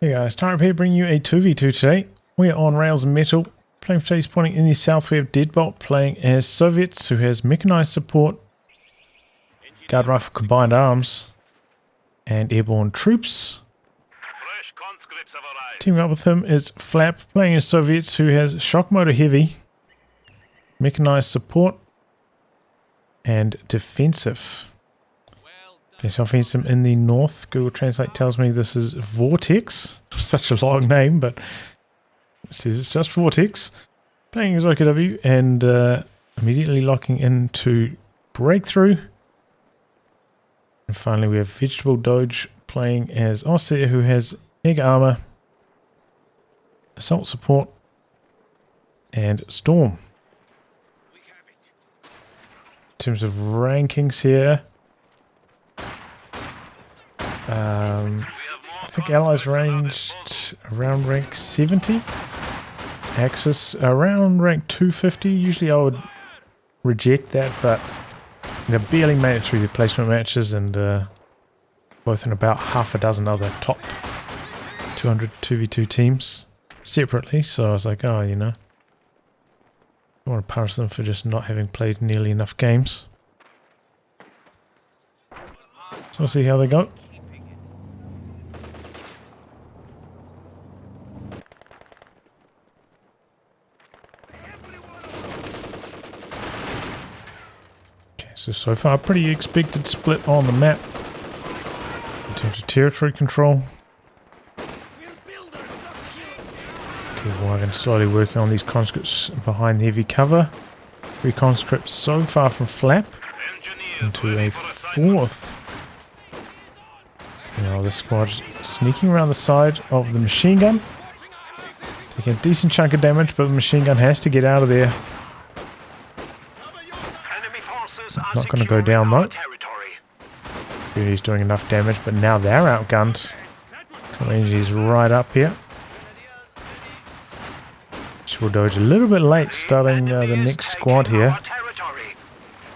Hey guys, Tarp here bringing you a 2v2 today. We are on Rails and Metal. Playing for today's pointing in the south, we have Deadbolt playing as Soviets, who has Mechanized support, Guard Rifle Combined Arms, and Airborne Troops. Teaming up with him is Flap playing as Soviets, who has Shock Motor Heavy, Mechanized support, and Defensive. Okay, so I've seen him in the north. Google Translate tells me this is Vortex. Such a long name, but it says it's just Vortex. Playing as OKW and immediately locking into Breakthrough. And finally we have Vegetable Doge playing as Ostheer, who has Egg Armor, Assault Support, and Storm. In terms of rankings here, I think Allies ranged around rank 70. Axis around rank 250. Usually I would reject that, but they barely made it through the placement matches, and both in about half a dozen other top 200 2v2 teams separately. So I was like, oh, you know, I want to punish them for just not having played nearly enough games. So we'll see how they go. So far, pretty expected split on the map in terms of territory control. Okay, Wagon slowly working on these conscripts behind the heavy cover. 3 conscripts so far from Flap into a 4th. Now this squad sneaking around the side of the machine gun, taking a decent chunk of damage, but the machine gun has to get out of there. Not going to go down though. He's doing enough damage, but now they're outgunned. Is right up here. Vegetable Doge a little bit late starting the next squad here.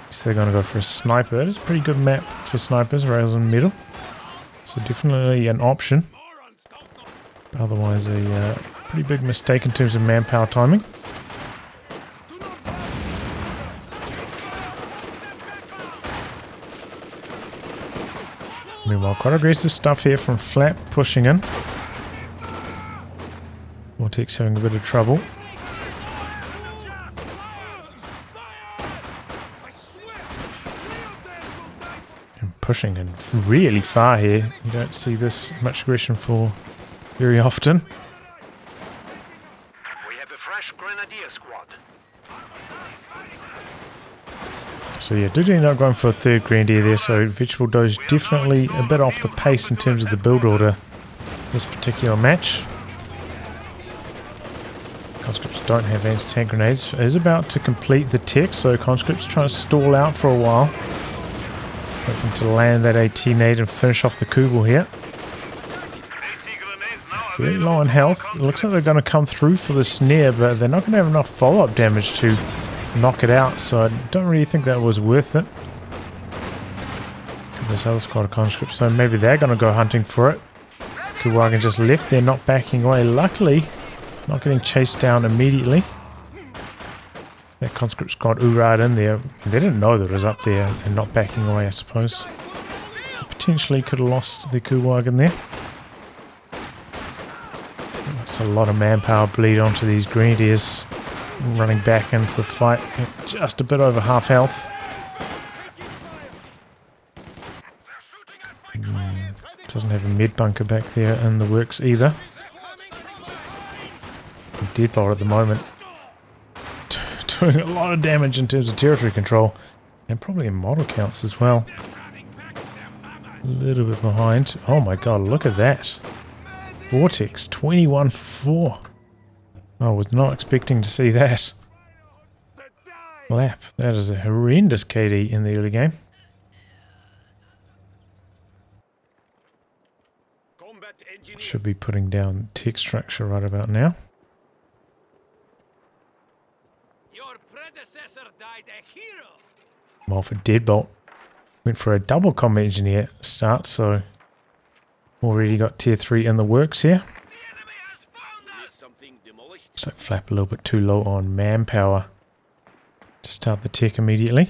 So they're going to go for a sniper. It's a pretty good map for snipers, Rails and Metal. So definitely an option. But otherwise a pretty big mistake in terms of manpower timing. Meanwhile, quite aggressive stuff here from Flap pushing in. Vortex having a bit of trouble. And pushing in really far here. You don't see this much aggression for very often. We have a fresh grenadier squad. So yeah, did end up going for a 3rd Grenadier there, so Vegetable Doge definitely a bit off the pace in terms of the build order this particular match. Conscripts don't have anti-tank grenades. It is about to complete the tech, so Conscripts trying to stall out for a while. Hoping to land that AT nade and finish off the Kugel here. Very low on health. It looks like they're going to come through for the snare, but they're not going to have enough follow-up damage to knock it out, so I don't really think that was worth it. This other squad of conscripts, so maybe they're going to go hunting for it. Kuwagan just left there, not backing away. Luckily, not getting chased down immediately. That conscript squad oorah'd in there. They didn't know that it was up there and not backing away, I suppose. Potentially could have lost the Kuwagan there. That's a lot of manpower bleed onto these grenadiers. Running back into the fight at just a bit over half health. Doesn't have a med bunker back there in the works either. Deadbolt at the moment doing a lot of damage in terms of territory control and probably in model counts as well. A little bit behind. Oh my god, look at that. Vortex 21 for 4. I was not expecting to see that. Lap. That is a horrendous KD in the early game. Should be putting down tech structure right about now. Your predecessor died a hero. Well, for Deadbolt, went for a double combat engineer start, so Already got tier 3 in the works here. Need something demolished. Looks like Flap a little bit too low on manpower to start the tech immediately.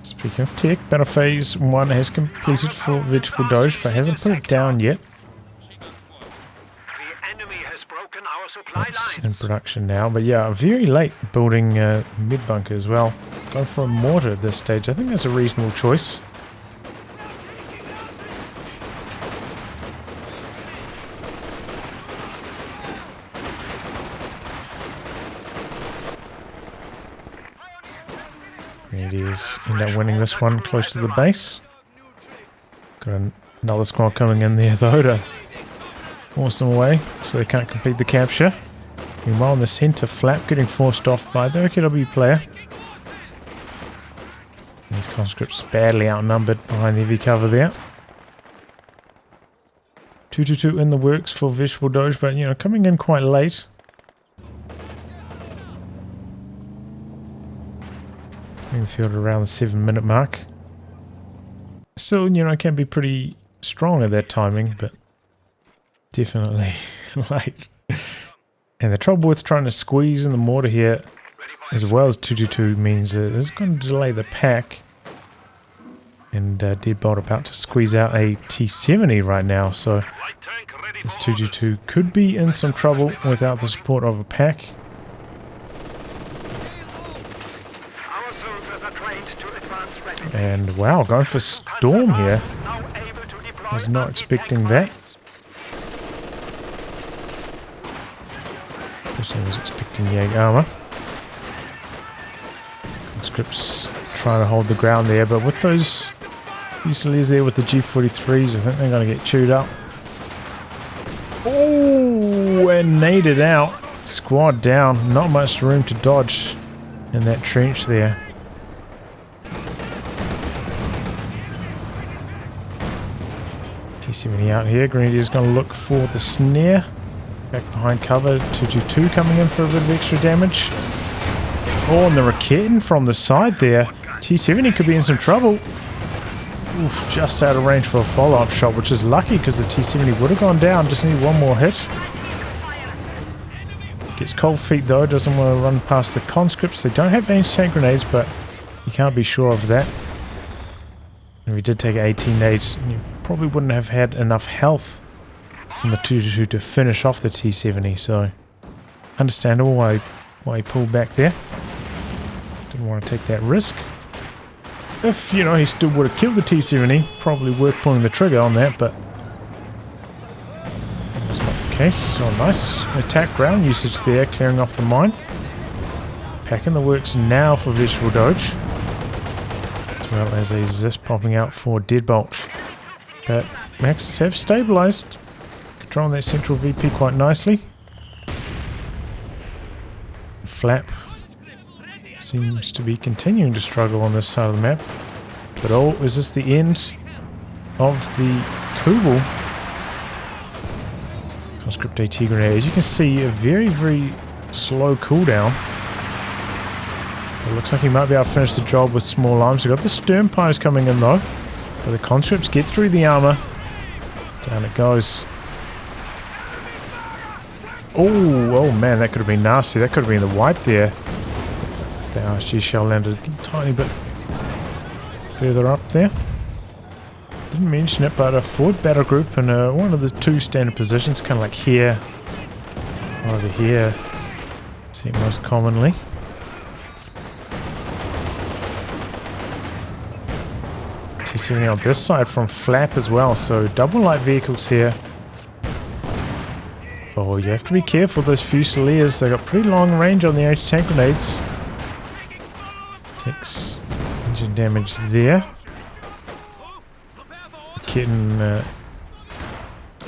Speaking of tech, Battle Phase 1 has completed for Vegetable Doge, but hasn't put it down yet. The enemy has broken our supply It's in lines. production now, but yeah, very late building mid bunker as well. Go for a mortar at this stage. I think that's a reasonable choice. Grenadiers end up winning this one close to the base. Got another squad coming in there though to force them away so they can't complete the capture. Meanwhile in the centre, Flap getting forced off by the OKW player. These conscripts badly outnumbered behind the heavy cover there. 2-2-2 in the works for Vegetable Doge, but you know, coming in quite late. In the field around the 7-minute mark. Still, you know, it can be pretty strong at that timing, but definitely late. And the trouble with trying to squeeze in the mortar here, as well as 2-2-2, means that it's going to delay the pack. And Deadbolt about to squeeze out a T70 right now, so this 2-2-2 could be in some trouble without the support of a pack. Our soldiers are trained to advance rapidly. And wow, going for Storm here. Now able to deploy I was not anti-tank expecting that. mines. Personally was expecting Yag armor. Conscripts trying to hold the ground there, but with those Fusiliers there with the G43s, I think they're going to get chewed up. Oh, and naded out. Squad down. Not much room to dodge in that trench there. T70 out here. Grenadier's going to look for the snare. Back behind cover. 2-2-2 coming in for a bit of extra damage. Oh, and the Raketin from the side there. T70 could be in some trouble. Oof, just out of range for a follow-up shot, which is lucky because the T70 would have gone down. Just need one more hit. Gets cold feet though. Doesn't want to run past the conscripts. They don't have anti-tank grenades, but you can't be sure of that. If he did take 18 nades, you probably wouldn't have had enough health from the 2-2 to finish off the T70. So understandable why he pulled back there. Didn't want to take that risk. If, you know, he still would have killed the T70, probably worth pulling the trigger on that, but that's not the case. Oh, nice attack ground usage there, clearing off the mine. Pack in the works now for Vegetable Doge, as well as a Zis popping out for Deadbolt. But Maxes have stabilized, controlling that central VP quite nicely. Flap seems to be continuing to struggle on this side of the map. But oh, is this the end of the Kubel? Conscript AT grenade. As you can see, a very, very slow cooldown. It looks like he might be able to finish the job with small arms. We've got the Stern Pies coming in though. But the conscripts get through the armor. Down it goes. Oh man, that could have been nasty. That could have been the wipe there. The RSG shell landed a tiny bit further up there. Didn't mention it, but a forward battle group in one of the two standard positions, kind of like here, over here, see it most commonly. T70 on this side from Flap as well, so double light vehicles here. Oh, you have to be careful, those Fusiliers, they got pretty long range on the anti-tank grenades. Takes engine damage there. Kitten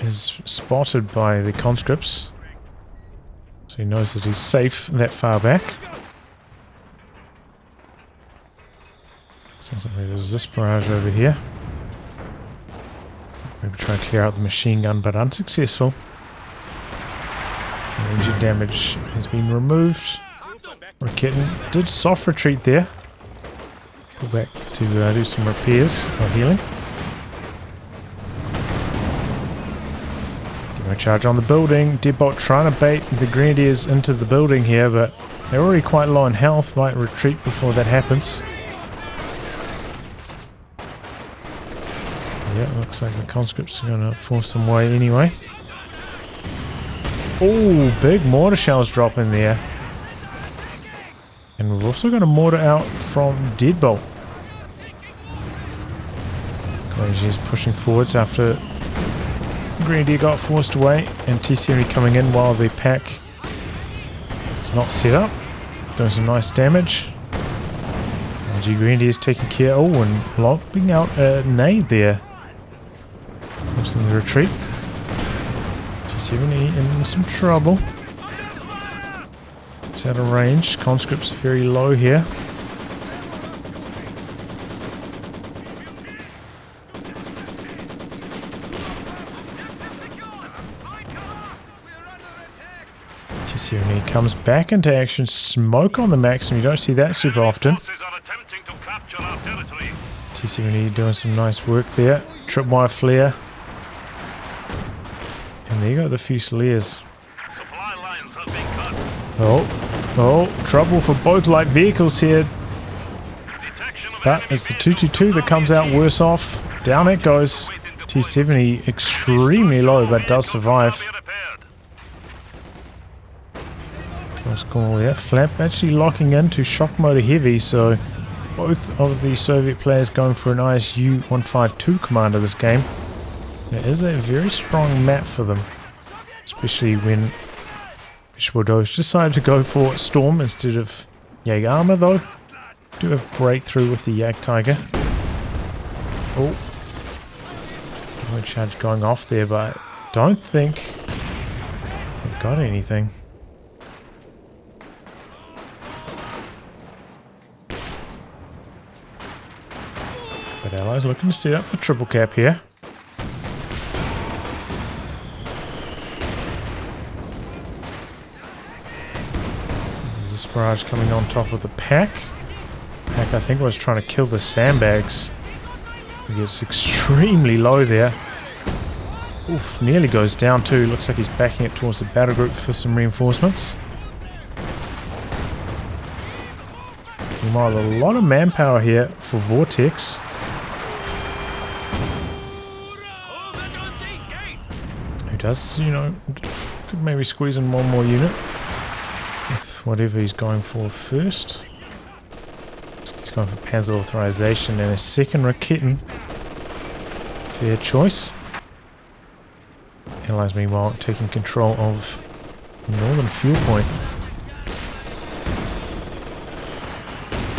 is spotted by the conscripts, so he knows that he's safe that far back. Sounds like there's this barrage over here. Maybe try and clear out the machine gun, but unsuccessful. The engine damage has been removed. Rakitten did soft retreat there. Go back to do some repairs or healing. Demo charge on the building. Deadbolt trying to bait the Grenadiers into the building here, but they're already quite low on health. Might retreat before that happens. Yeah, looks like the conscripts are going to force them away anyway. Oh, big mortar shells drop in there. And we've also got a mortar out from Deadbolt. He's pushing forwards after Grenadier got forced away, and T-70 coming in while the pack is not set up. Doing some nice damage. LG Grenadier is taking care. Oh, and lobbing out a nade there. Forcing the retreat. T-70 in some trouble. It's out of range. Conscript's very low here. T-70 comes back into action. Smoke on the Maxim. You don't see that super often. T-70 doing some nice work there. Tripwire flare. And there you go, the Fusiliers. Oh, trouble for both light vehicles here. But it's the 222 that comes out worse off. Down it goes. T-70 extremely low, but does survive. Close call there. Flap actually locking into shock motor heavy, so both of the Soviet players going for an ISU 152 commander this game. It is a very strong map for them, especially when doge decided to go for Storm instead of Jäger Armor, though. Do have breakthrough with the Yak Tiger. Oh, no charge going off there, but I don't think they've got anything. But Allies looking to set up the triple cap here. Barrage coming on top of the pack. Pack, I think, was trying to kill the sandbags. It's extremely low there. Oof, nearly goes down too. Looks like he's backing it towards the battle group for some reinforcements. Meanwhile, a lot of manpower here for Vortex. Who does, you know, could maybe squeeze in one more unit. Whatever he's going for first. He's going for Panzer Authorization and a second Rakitten. Fair choice. Allies meanwhile taking control of northern fuel point.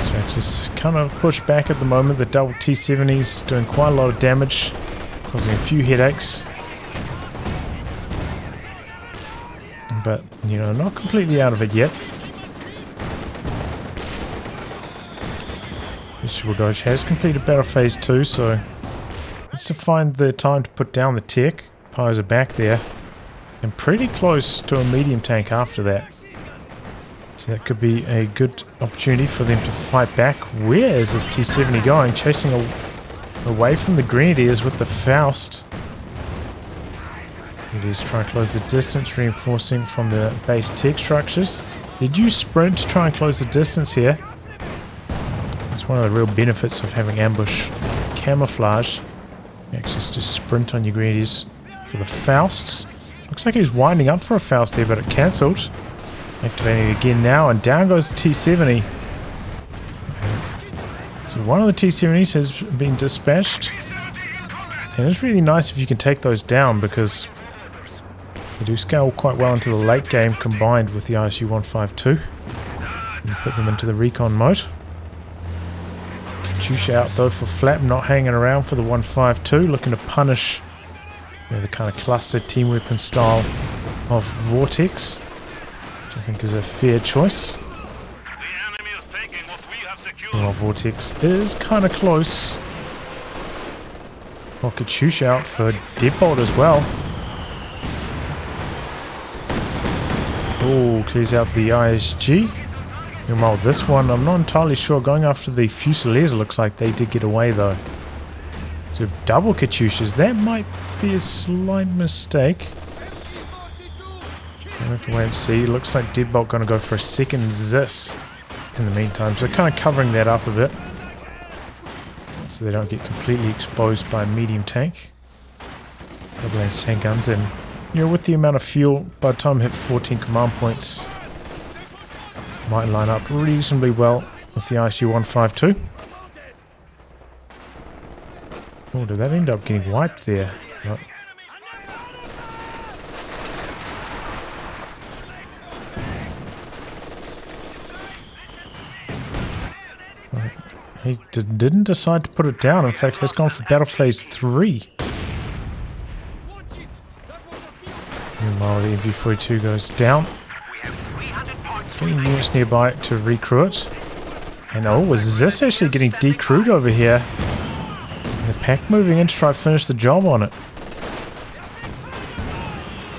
So Axis kind of pushed back at the moment. The double T-70s doing quite a lot of damage, causing a few headaches. But, you know, not completely out of it yet. Doge has completed battle phase 2, so it's to find the time to put down the tech. Pies are back there, and pretty close to a medium tank after that. So that could be a good opportunity for them to fight back. Where is this T-70 going? Chasing away from the Grenadiers with the Faust. Grenadiers trying to close the distance, reinforcing from the base tech structures. Did you sprint to try and close the distance here? One of the real benefits of having ambush camouflage. Access to sprint on your Grenadiers for the Fausts. Looks like he was winding up for a Faust there, but it cancelled. Activating it again now, and down goes the T-70. So one of the T-70s has been dispatched. And it's really nice if you can take those down, because they do scale quite well into the late game combined with the ISU 152. And put them into the recon mode. Katyusha out though for Flap, not hanging around for the 152, looking to punish, you know, the kind of clustered team weapon style of Vortex, which I think is a fair choice. Well, Vortex is kind of close. Well, Katyusha out for Deadbolt as well. Oh, clears out the ISG. Meanwhile, this one, I'm not entirely sure. Going after the Fusiliers looks like they did get away though. So double Katyushas. That might be a slight mistake. We'll have to wait and see. Looks like Deadbolt going to go for a second Zis in the meantime. So kind of covering that up a bit. So they don't get completely exposed by a medium tank. Double tank guns, and you know, with the amount of fuel, by the time I hit 14 command points, might line up reasonably well with the ISU-152. Oh, did that end up getting wiped there? No. He didn't decide to put it down. In fact, has gone for battle phase 3. Meanwhile, the MV-42 goes down. Getting units nearby to recrew it. And oh, is this actually getting decrewed over here? And the pack moving in to try to finish the job on it.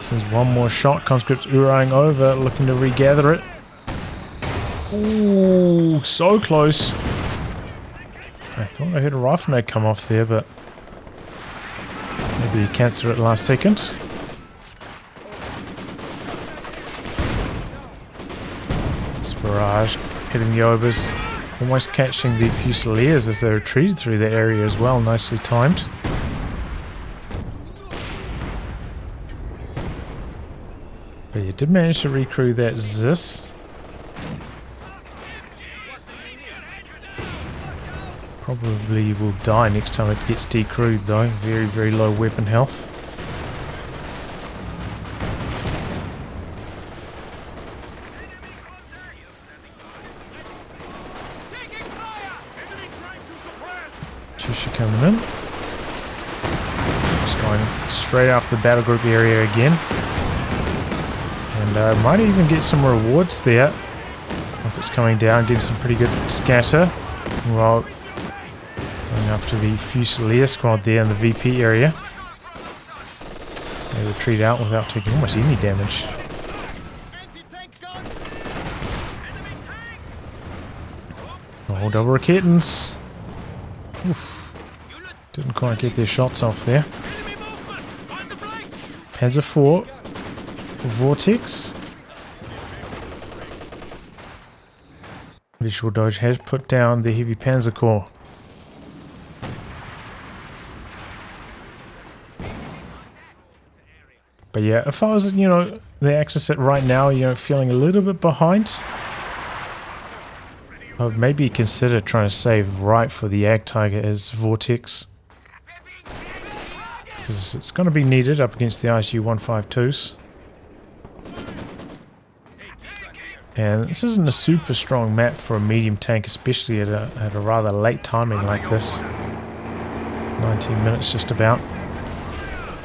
So there's one more shot. Conscripts Uraying over, looking to regather it. Ooh, so close. I thought I heard a rifle nade come off there, but maybe he cancelled it last second. This barrage hitting the obers, almost catching the Fusiliers as they retreated through the area as well. Nicely timed. But you did manage to recrew that Zis. Probably will die next time it gets decrewed though. Very, very low weapon health. Katyusha coming in. Just going straight after the battle group area again. And might even get some rewards there. If it's coming down, getting some pretty good scatter. While going after the Fusilier squad there in the VP area. They retreat out without taking almost any damage. Oh, double Raketens. Oof. Didn't quite get their shots off there. Panzer IV. Vortex. Visual Doge has put down the heavy Panzer Corps. But yeah, if I was, you know, the Axis at right now, you know, feeling a little bit behind, I would maybe consider trying to save right for the Ag Tiger as Vortex. Because it's going to be needed up against the ISU-152s. And this isn't a super strong map for a medium tank, especially at a rather late timing like this. 19 minutes just about.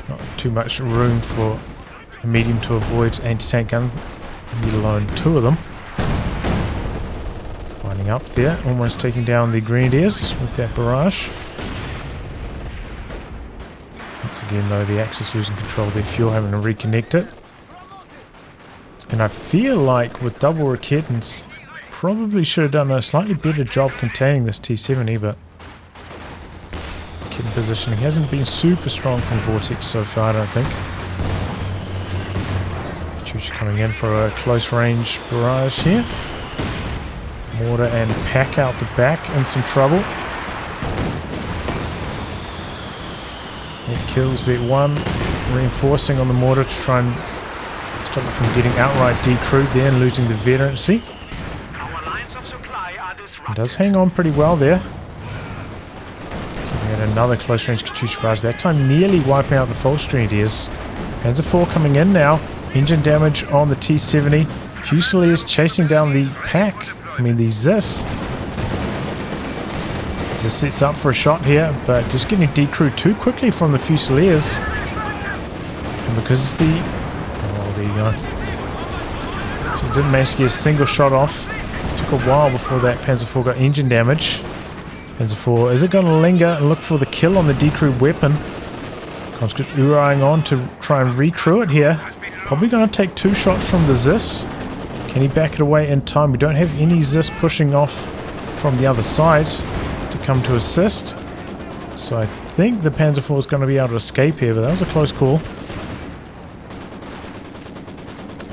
Not too much room for a medium to avoid anti-tank gun, let alone two of them. Winding up there, almost taking down the Grenadiers with that barrage. Once again though, the Axis losing control of their fuel, having to reconnect it. And I feel like with double Raketens, probably should have done a slightly better job containing this T-70, but Raketten positioning hasn't been super strong from Vortex so far, I don't think. Katyusha coming in for a close range barrage here. Mortar and pack out the back in some trouble. It kills V1, reinforcing on the mortar to try and stop it from getting outright decrewed there and losing the veterancy. It does hang on pretty well there. So we had another close range Katyusha barrage, that time nearly wiping out the false Grenadiers. Panzer IV coming in now. Engine damage on the T-70. Fusiliers chasing down the pack. I mean the Zis. Zis sets up for a shot here, but just getting decrewed too quickly from the Fusiliers. And because the... oh, there you go. So didn't manage to get a single shot off. Took a while before that Panzer IV got engine damage. Panzer IV, is it going to linger and look for the kill on the decrewed weapon? Conscript Uraying on to try and recrew it here. Probably going to take 2 shots from the Zis. Can he back it away in time? We don't have any Zis pushing off from the other side to come to assist. So I think the Panzer IV is going to be able to escape here, but that was a close call.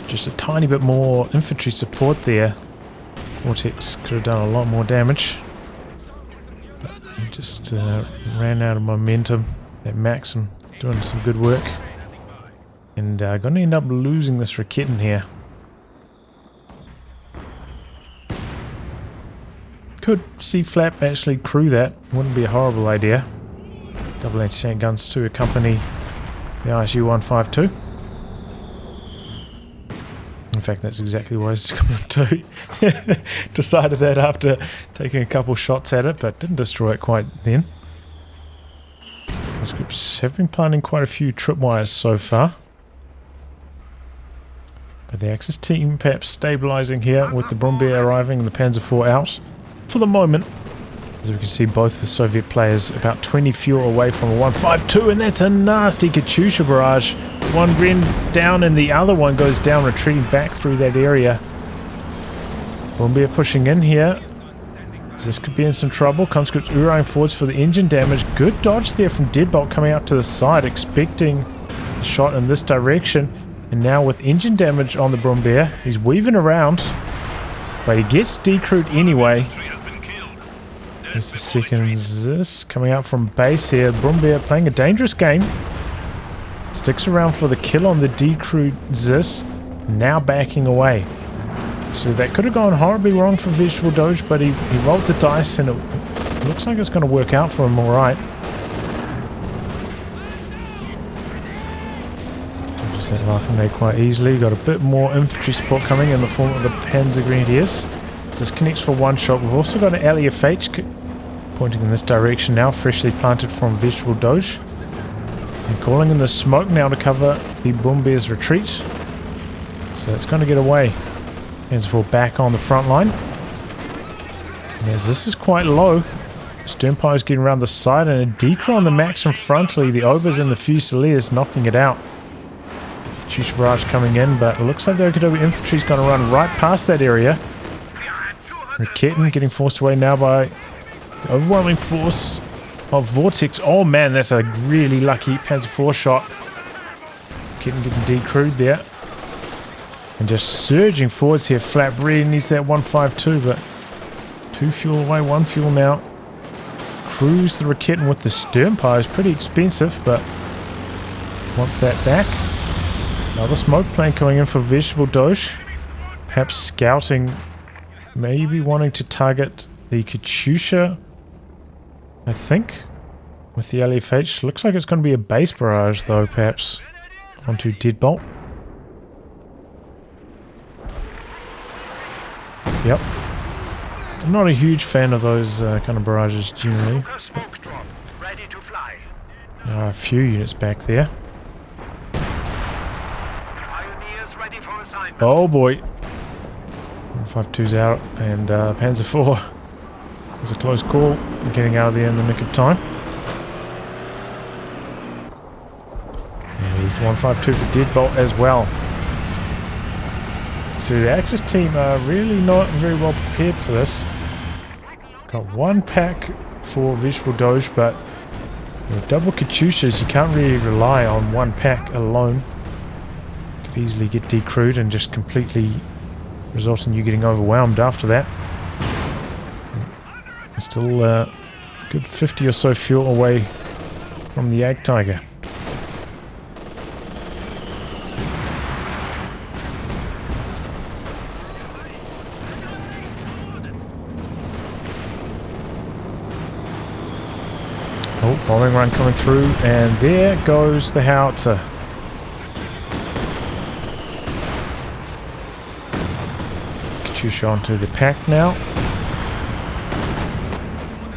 Just a tiny bit more infantry support there. Vortex could have done a lot more damage. But he just ran out of momentum. That Maxim doing some good work. And going to end up losing this Raketen here. Could see Flap actually crew that. Wouldn't be a horrible idea. Double anti-tank guns to accompany the ISU-152. In fact, that's exactly what I was going to do. Decided that after taking a couple shots at it, but didn't destroy it quite then. Conscripts have been planting quite a few tripwires so far. But the Axis team perhaps stabilising here with the Brumbier arriving and the Panzer IV out. For the moment, as we can see, both the Soviet players about 20 fuel away from a 152, and that's a nasty Katyusha barrage. One Gren down and the other one goes down, retreating back through that area. Brumbier pushing in here. This could be in some trouble. Conscripts Urine forwards for the engine damage. Good dodge there from Deadbolt coming out to the side, expecting a shot in this direction. And now with engine damage on the Brumbier, he's weaving around, but he gets decrewed anyway. There's the second Zis coming out from base here. Brumbier playing a dangerous game. Sticks around for the kill on the decrewed Zis. Now backing away. So that could have gone horribly wrong for Vegetable Doge, but he rolled the dice and it looks like it's going to work out for him alright. Just that Waffen quite easily. Got a bit more infantry support coming in the form of the Panzer Grenadiers. So this connects for 1 shot. We've also got an LEFH pointing in this direction now, freshly planted from Vegetable Doge. And calling in the smoke now to cover the Brumbier's retreat. So it's going to get away. Panzer IV back on the front line. And as this is quite low, Sternpire's getting around the side and a decrew on the Maxim frontally. The Obers and the Fusiliers knocking it out. Katyusha barrage coming in, but it looks like the Okodobi infantry's going to run right past that area. Raketen getting forced away now by the overwhelming force of Vortex. Oh man, that's a really lucky Panzer IV shot. Raketen getting decrewed there. And just surging forwards here. Flap really needs that 152, but 2 fuel away, 1 fuel now. Cruise the Raketen with the Sternpire is pretty expensive, but wants that back. Another smoke plane coming in for Vegetable Doge. Perhaps scouting, maybe wanting to target the Katyusha, I think, with the LFH. Looks like it's going to be a base barrage though, perhaps, onto Deadbolt. Yep. I'm not a huge fan of those kind of barrages generally. There are a few units back there. Oh boy. 152's out, and Panzer IV was a close call, getting out of there in the nick of time. And there's 152 for Deadbolt as well. So the Axis team are really not very well prepared for this. Got 1 pack for Vegetable Doge, but with double Katyushas you can't really rely on 1 pack alone. Could easily get decrewed and just completely result in you getting overwhelmed after that. And still a good 50 or so fuel away from the Ag Tiger. Oh, bombing run coming through, and there goes the howitzer. Katyusha onto the pack now.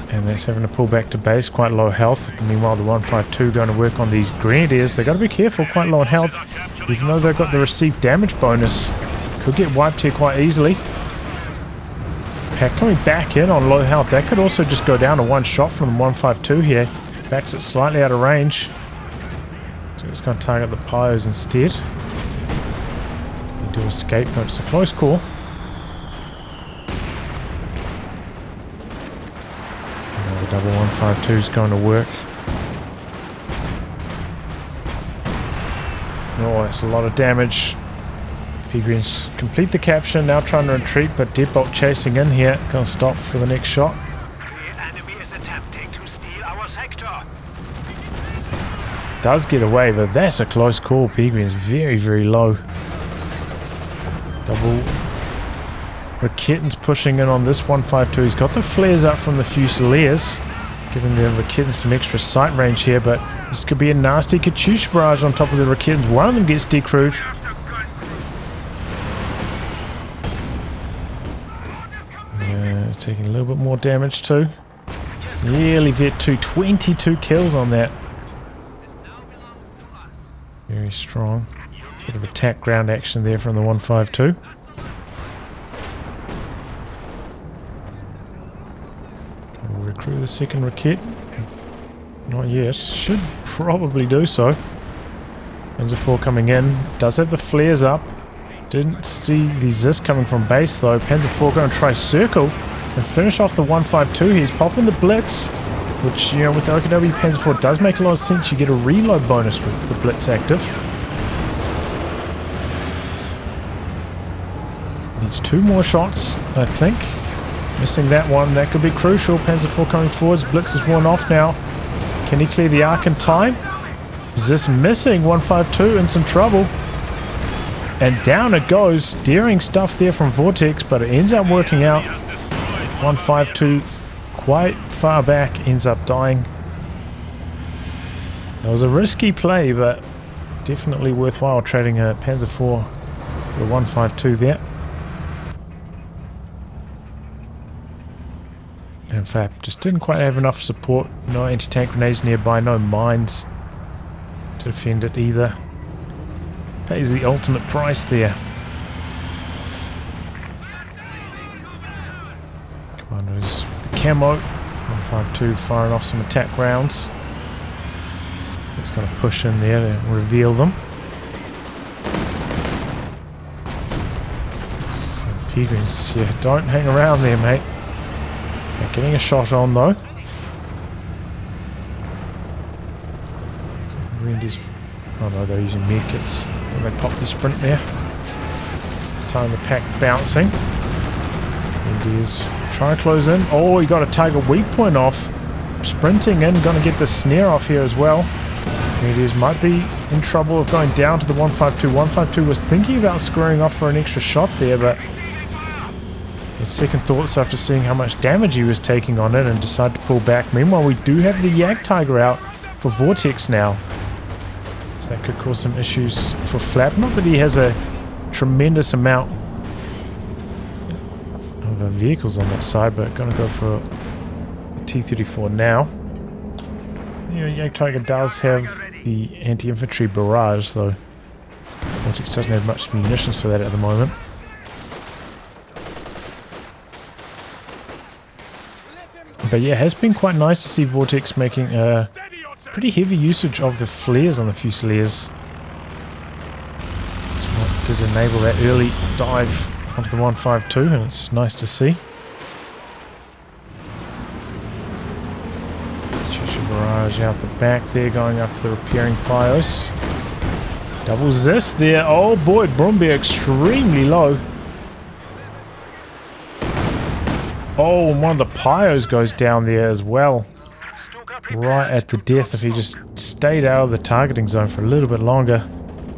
And that's having to pull back to base, quite low health. Meanwhile, the 152 going to work on these Grenadiers. They've got to be careful, quite low on health. Even though they've got the received damage bonus, could get wiped here quite easily. Pack coming back in on low health. That could also just go down to 1 shot from the 152 here. Backs it slightly out of range. So it's going to target the Pyos instead. Do escape, but it's a close call. The double 152 is going to work. Oh, that's a lot of damage. P-Greens complete the capture, now trying to retreat, but Deadbolt chasing in here. Gonna stop for the next shot. The enemy is attempting to steal our sector. Does get away, but that's a close call. P-Greens very, very low. Double Raketans pushing in on this 152. He's got the flares up from the Fusiliers, giving the Raketans some extra sight range here, but this could be a nasty Katyusha barrage on top of the Raketans. One of them gets decrewed. Yeah, taking a little bit more damage too. Nearly Vet 2, 22 kills on that. Very strong. Bit of attack ground action there from the 152. We'll recruit the second Raket. Not yet. Should probably do so. Panzer 4 coming in. Does have the flares up. Didn't see the Zis coming from base though. Panzer 4 going to try circle and finish off the 152. He's popping the Blitz, which, you know, with the OKW Panzer 4 does make a lot of sense. You get a reload bonus with the Blitz active. Needs 2 more shots, I think. Missing that one. That could be crucial. Panzer 4 coming forwards. Blitz is worn off now. Can he clear the arc in time? Is this missing? 152 in some trouble. And down it goes. Daring stuff there from Vortex, but it ends up working out. 152 quite far back ends up dying. That was a risky play, but definitely worthwhile trading a Panzer 4 for the 152 there. In fact, just didn't quite have enough support. No anti-tank grenades nearby, no mines to defend it either. Pays the ultimate price there. Commandos with the camo. 152 firing off some attack rounds. He's going to push in there to reveal them. P-Greens, yeah, don't hang around there, mate. Getting a shot on though. Oh no, they're using medkits. They popped the sprint there. Time the pack bouncing. India's trying to close in. Oh, he got a target weak point off. Sprinting in, gonna get the snare off here as well. India's might be in trouble of going down to the 152. 152 was thinking about screwing off for an extra shot there, but second thoughts after seeing how much damage he was taking on it and decided to pull back. Meanwhile, we do have the Yak Tiger out for Vortex now. So that could cause some issues for Flap. Not that he has a tremendous amount of vehicles on that side, but going to go for a T-34 now. You know, Yak Tiger does have the anti-infantry barrage, though Vortex doesn't have much munitions for that at the moment. But yeah, it has been quite nice to see Vortex making a pretty heavy usage of the flares on the Fusiliers. That's what did enable that early dive onto the 152, and it's nice to see. Cheshire Barrage out the back there, going after the repairing Pios. Double Zis there. Oh boy, Brumby extremely low. Oh, and one of the Pios goes down there as well. Right at the death. If he just stayed out of the targeting zone for a little bit longer.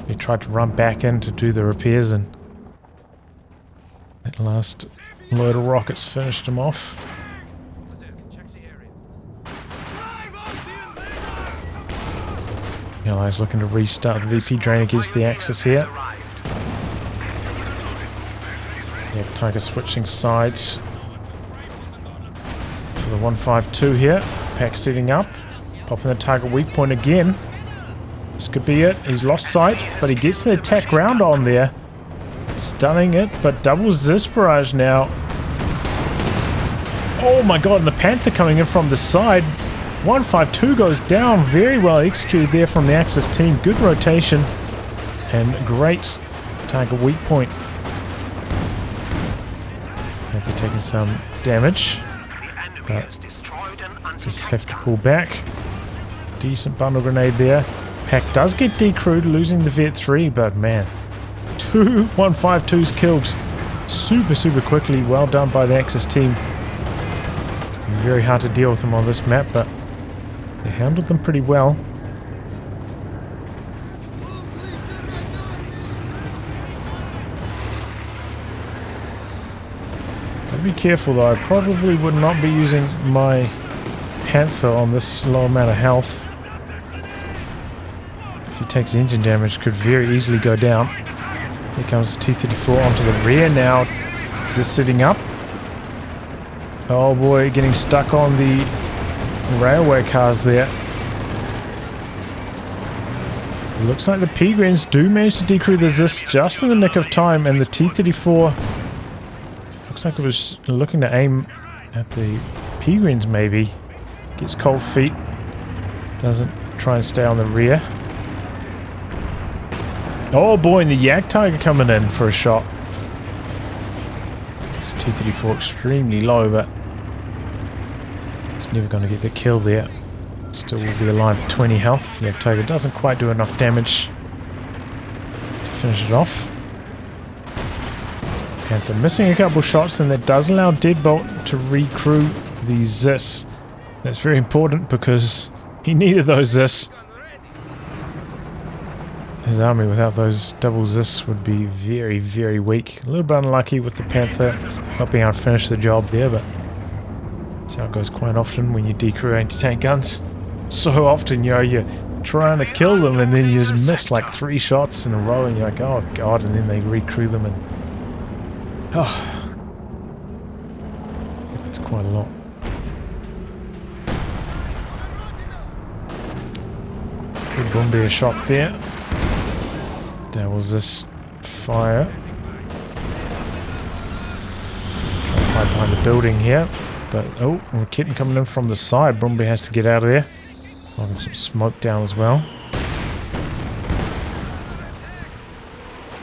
He tried to run back in to do the repairs, and that last load of rockets finished him off. Allies looking to restart the VP drain against the Axis here. Yeah, Tiger switching sides. The 152 here. Pack setting up. Popping the target weak point again. This could be it. He's lost sight, but he gets the attack round on there. Stunning it, but doubles this barrage now. Oh my god, and the Panther coming in from the side. 152 goes down. Very well executed there from the Axis team. Good rotation and great Target weak point. Panther taking some damage. But just have to pull back. Decent bundle grenade there. Pack does get decrewed, losing the Vet 3, but man, 2 152s killed super quickly. Well done by the Axis team. Very hard to deal with them on this map, but they handled them pretty well. Gotta be careful though, I probably would not be using my Panther on this low amount of health. If he takes engine damage, could very easily go down. Here comes T-34 onto the rear now. Is this sitting up? Oh boy, getting stuck on the railway cars there. Looks like the P-Greens do manage to decrew the Zis just in the nick of time, and the T-34 looks like it was looking to aim at the P-Greens maybe. Gets cold feet. Doesn't try and stay on the rear. Oh boy, and the Yak Tiger coming in for a shot. This T-34 extremely low, but it's never going to get the kill there. Still will be alive at 20 health. Yak Tiger doesn't quite do enough damage to finish it off. Panther missing a couple shots, and that does allow Deadbolt to recrew the Zis. That's very important because he needed those Zis. His army without those double Zis would be very weak. A little bit unlucky with the Panther not being able to finish the job there, but that's how it goes quite often when you decrew anti-tank guns. So often, you know, you're trying to kill them and then you just miss like 3 shots in a row and you're like, oh god, and then they recrew them and... oh. That's quite a lot. Good Bombardier shot there. There was this fire. Try to hide behind the building here. But, oh, Raketen coming in from the side. Bombardier has to get out of there. Knocking some smoke down as well.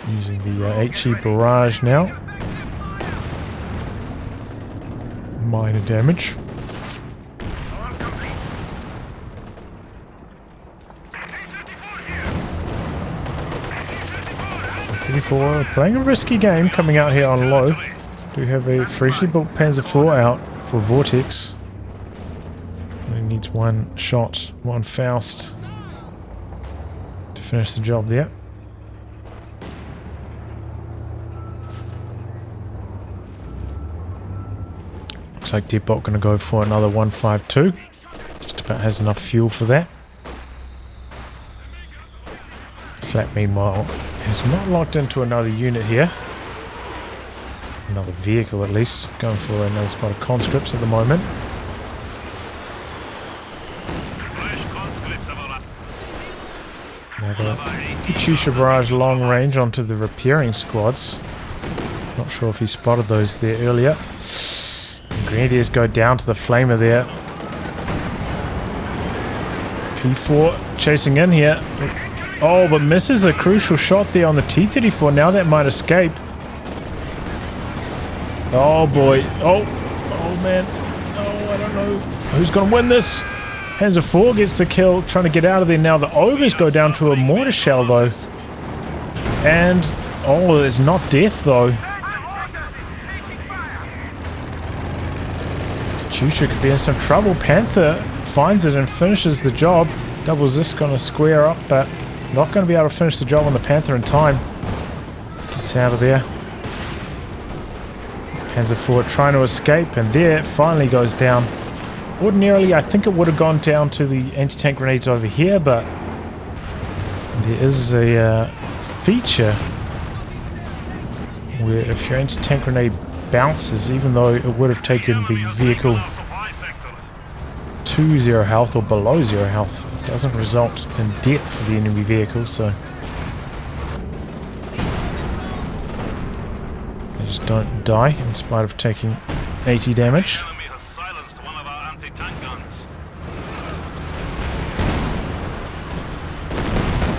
Using the HE barrage now. Minor damage. So 34 playing a risky game coming out here on low. Do have a freshly built Panzer IV out for Vortex. Only needs 1 shot, 1 Faust to finish the job there. Looks like Deadbolt going to go for another 152. Just about has enough fuel for that. Flak meanwhile is not locked into another unit here. Another vehicle at least. Going for another spot of conscripts at the moment. Another Katyusha barrage long range onto the repairing squads. Not sure if he spotted those there earlier. Grenadiers go down to the flamer there. P4 chasing in here. Oh, but misses a crucial shot there on the T-34. Now that might escape. Oh boy. Oh man. Oh, I don't know. Who's going to win this? Panzer IV gets the kill, trying to get out of there now. The Ogres go down to a mortar shell though. And, oh, it's not death though. Katyusha could be in some trouble. Panther finds it and finishes the job. Double Zis going to square up, but not going to be able to finish the job on the Panther in time. Gets out of there. Panzer IV trying to escape, and there it finally goes down. Ordinarily, I think it would have gone down to the anti-tank grenades over here, but there is a feature where if your anti-tank grenade bounces, even though it would have taken the vehicle to 0 health or below 0 health, it doesn't result in death for the enemy vehicle, so they just don't die in spite of taking 80 damage.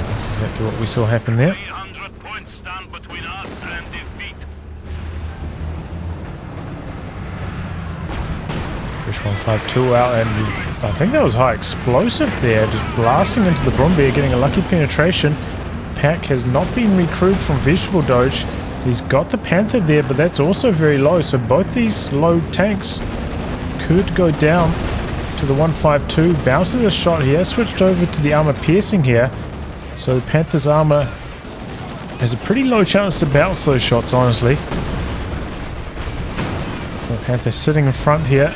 That's exactly what we saw happen there. 300 points stand between Push 152 out, and I think that was high explosive there, just blasting into the Brumbier, getting a lucky penetration. Pack has not been recruited from Vegetable Doge. He's got the Panther there, but that's also very low, so both these low tanks could go down to the 152. Bounces a shot. He has switched over to the armor piercing here, so the Panther's armor has a pretty low chance to bounce those shots, honestly. The Panther sitting in front here.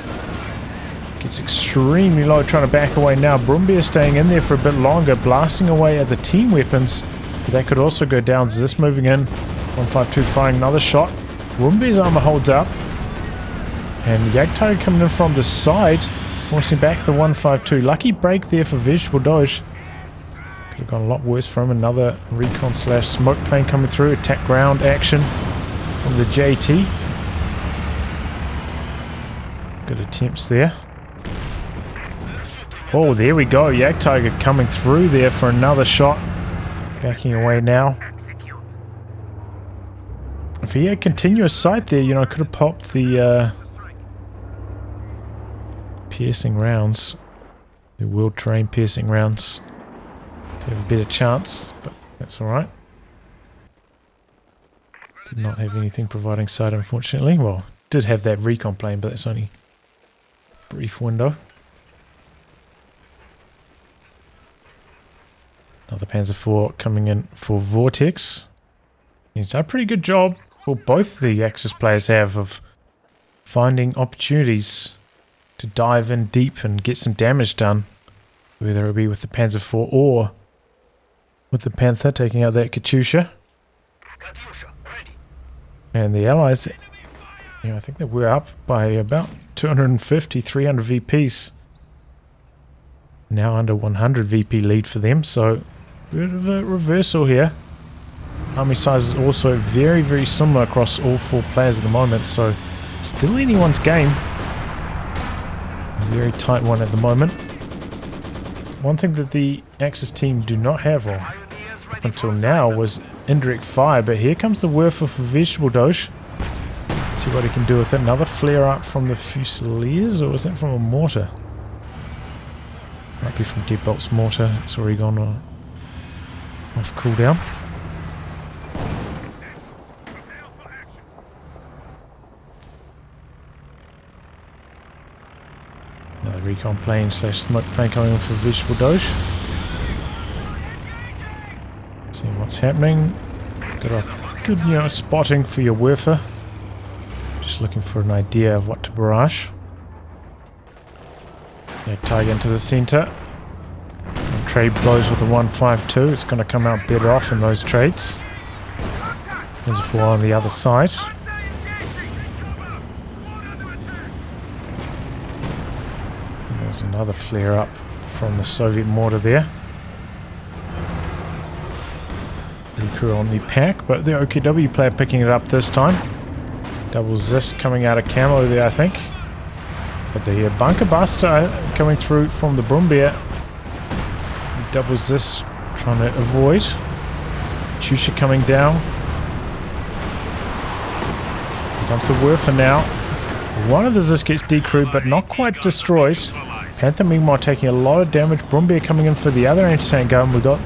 Gets extremely low, trying to back away now. Brumbier staying in there for a bit longer, blasting away at the team weapons. But that could also go down. This moving in. 152 firing another shot. Brumbier's armor holds up. And Jagdtiger coming in from the side, forcing back the 152. Lucky break there for Vegetable Doge. Could have gone a lot worse for him. Another recon / smoke plane coming through. Attack ground action from the JT. Good attempts there. Oh, there we go. Jagdtiger coming through there for another shot. Backing away now. If he had continuous sight there, you know, could have popped the piercing rounds. The world terrain piercing rounds to have a better chance, but that's alright. Did not have anything providing sight, unfortunately. Well, did have that recon plane, but that's only a brief window. Another Panzer IV coming in for Vortex. He's done a pretty good job, well, both the Axis players have, of finding opportunities to dive in deep and get some damage done. Whether it be with the Panzer IV or with the Panther taking out that Katyusha. And the Allies, you know, I think that we're up by about 250, 300 VPs. Now under 100 VP lead for them, so bit of a reversal here. Army size is also very, very similar across all four players at the moment, so still anyone's game. A very tight one at the moment. One thing that the Axis team do not have, or up until now, was indirect fire, but here comes the Werfer for Vegetable Doge. See what he can do with it. Another flare up from the Fusiliers, or was that from a mortar? Might be from Deadbolt's mortar. It's already gone off cooldown. Another recon plane / smoke plane coming in for Vegetable Doge. Seeing what's happening. Got a good, you know, spotting for your Werfer. Just looking for an idea of what to barrage. Tiger into the center. And trade blows with the 152. It's going to come out better off in those trades. There's a 4 on the other side. And there's another flare up from the Soviet mortar there. Recruit on the pack, but the OKW player picking it up this time. Double Zist coming out of camo there, I think. But the bunker buster coming through from the Brumbier. Double Zist trying to avoid. Chusha coming down. Here comes the Werfer now. One of the Zist gets decrewed, but not quite destroyed. Panther meanwhile taking a lot of damage. Brumbier coming in for the other anti-tank gun. We've got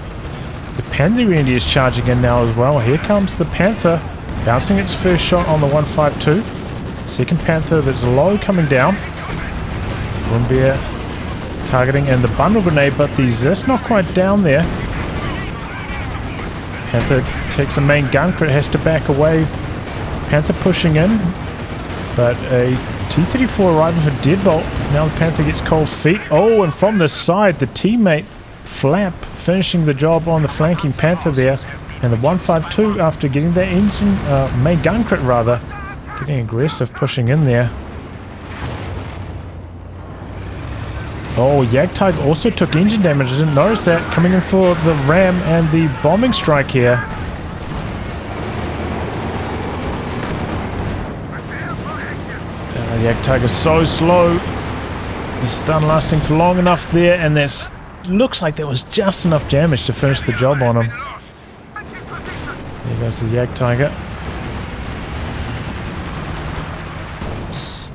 the Panzer Grenadiers charging in now as well. Here comes the Panther, bouncing its first shot on the 152. Second Panther that's low coming down. Brumbier targeting and the bundle grenade, but the Zist not quite down there. Panther takes a main gun crit, has to back away. Panther pushing in, but a T-34 arriving for Deadbolt. Now the Panther gets cold feet. Oh, and from the side, the teammate Flap finishing the job on the flanking Panther there. And the 152, after getting that engine, main gun crit rather, getting aggressive, pushing in there. Oh, Jagdtiger also took engine damage. I didn't notice that. Coming in for the ram and the bombing strike here. Jagdtiger's so slow. The stun lasting for long enough there, and that's looks like there was just enough damage to finish the job on him. There goes the Jagdtiger.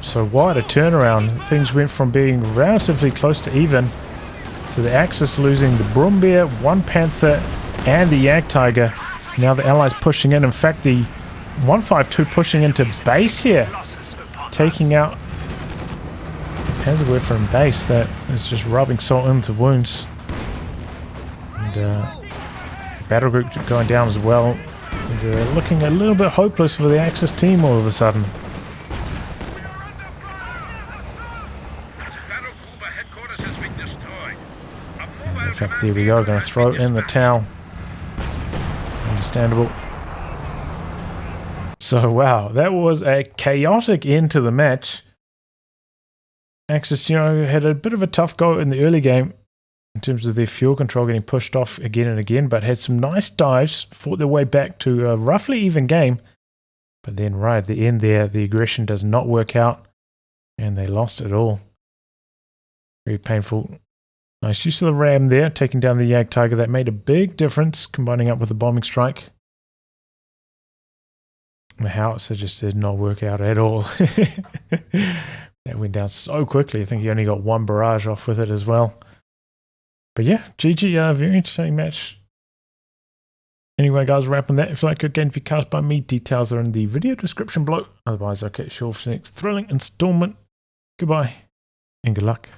So what a turnaround. Things went from being relatively close to even to the Axis losing the Brumbeer, one Panther, and the Jagdtiger. Now the Allies pushing in. In fact, the 152 pushing into base here, taking out the Panzerwerfer in base. That is just rubbing salt into wounds. And battle group going down as well. And, looking a little bit hopeless for the Axis team all of a sudden. And in fact, there we go. Going to throw in the towel. Understandable. So wow, that was a chaotic end to the match. Axis, you know, had a bit of a tough go in the early game in terms of their fuel control getting pushed off again and again, but had some nice dives, fought their way back to a roughly even game. But then right at the end there, the aggression does not work out, and they lost it all. Very painful. Nice use of the ram there, taking down the Jagdtiger. That made a big difference, combining up with the bombing strike. The howitzer just did not work out at all. That went down so quickly. I think he only got one barrage off with it as well. But yeah, GG, very entertaining match. Anyway, guys, wrapping that. If you like good game to be cast by me, details are in the video description below. Otherwise, I'll catch you all for the next thrilling installment. Goodbye, and good luck.